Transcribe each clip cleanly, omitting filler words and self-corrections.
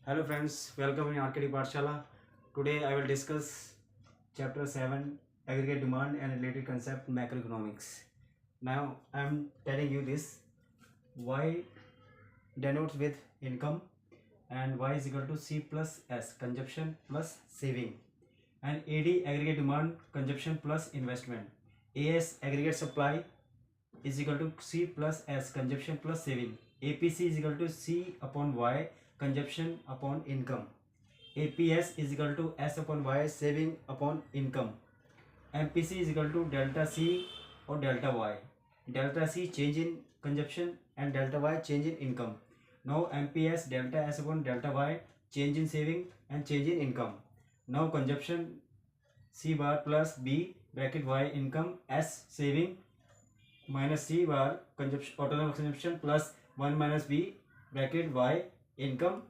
Hello friends, welcome in RKD Pathshala. Today I will discuss chapter 7 aggregate demand and related concept macroeconomics. Now I am telling you this: Y denotes with income and Y is equal to C plus S, consumption plus saving, and AD aggregate demand, consumption plus investment. AS aggregate supply is equal to C plus S, consumption plus saving. APC is equal to C upon Y, consumption upon income. APS is equal to S upon Y, saving upon income. MPC is equal to delta C or delta Y. Delta C change in consumption and delta Y change in income. Now MPS delta S upon delta Y, change in saving and change in income. Now consumption C bar plus B bracket Y income S saving minus C bar consumption autonomous consumption plus 1 minus B bracket Y income.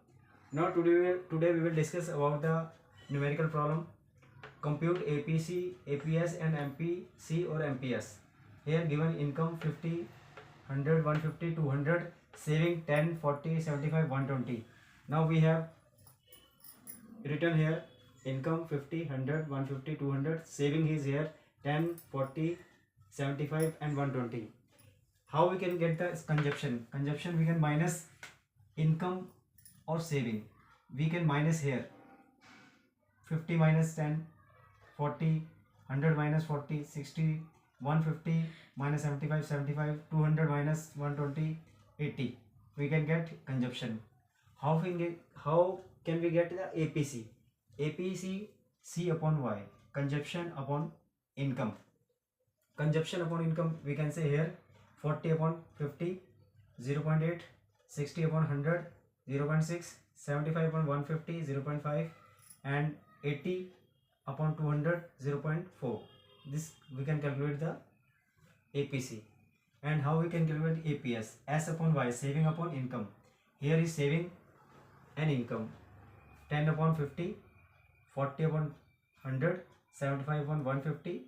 Now today we will discuss about the numerical problem. Compute APC, APS and MPC or MPS. Here given income 50, 100, 150, 200, saving 10, 40, 75, 120. Now we have written here income 50, 100, 150, 200, saving is here 10, 40, 75 and 120. How we can get the consumption? Consumption we can minus income or saving. We can minus here 50 minus 10, 40, 100 minus 40, 60, 150 minus 75, 75, 200 minus 120, 80. We can get consumption. How can we get the APC? APC C upon Y, consumption upon income. Consumption upon income we can say here 40 upon 50, 0.8, 60 upon 100, 0.6, 75 upon 150, 0.5 and 80 upon 200, 0.4. This we can calculate the APC. And how we can calculate APS? S upon Y, saving upon income. Here is saving and income. 10 upon 50, 40 upon 100, 75 upon 150,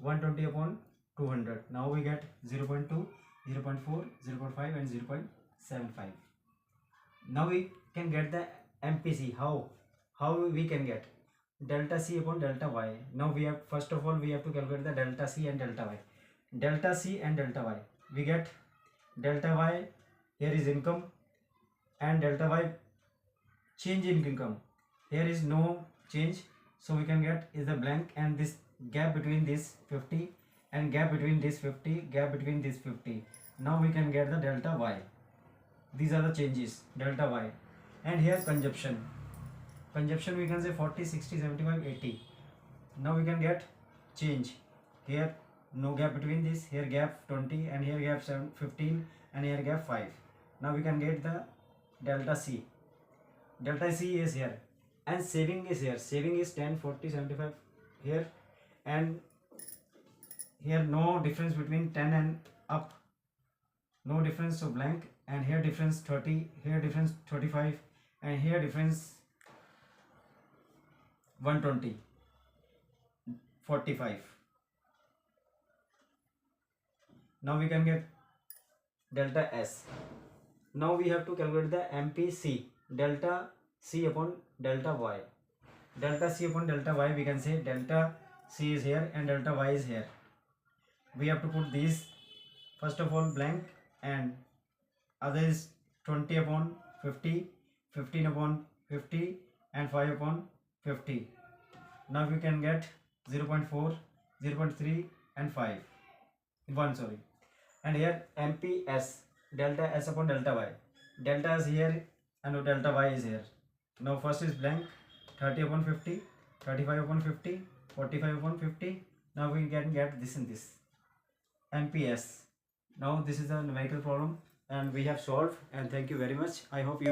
120 upon 200. Now we get 0.2, 0.4, 0.5 and 0.75. Now we can get the MPC. How we can get? Delta C upon delta Y. Now we have, first of all we have to calculate the delta C and delta Y. Delta C and delta Y. We get delta Y, here is income, and delta Y change in income. Here is no change, so we can get is the blank, and this gap between this 50 and gap between this 50, gap between this 50. Now we can get the delta Y. These are the changes, delta Y. And here consumption we can say 40, 60, 75, 80. Now we can get change. Here no gap between this, here gap 20 and here gap 15 and here gap 5. Now we can get the delta C. Delta C is here and saving is here. Saving is 10, 40, 75 here, and here no difference between 10 and up, no difference, so blank, and here difference 30, here difference 35 and here difference 120, 45. Now we can get delta S. Now we have to calculate the MPC, delta C upon delta Y. Delta C upon delta Y, we can say delta C is here and delta Y is here. We have to put these, first of all blank, and other is 20 upon 50, 15 upon 50 and 5 upon 50. Now we can get 0.4, 0.3 and 5. 1 sorry. And here MPS, delta S upon delta Y. Delta is here and delta Y is here. Now first is blank, 30 upon 50, 35 upon 50, 45 upon 50. Now we can get this and this. MPS. Now this is the numerical problem and we have solved, and thank you very much. I hope you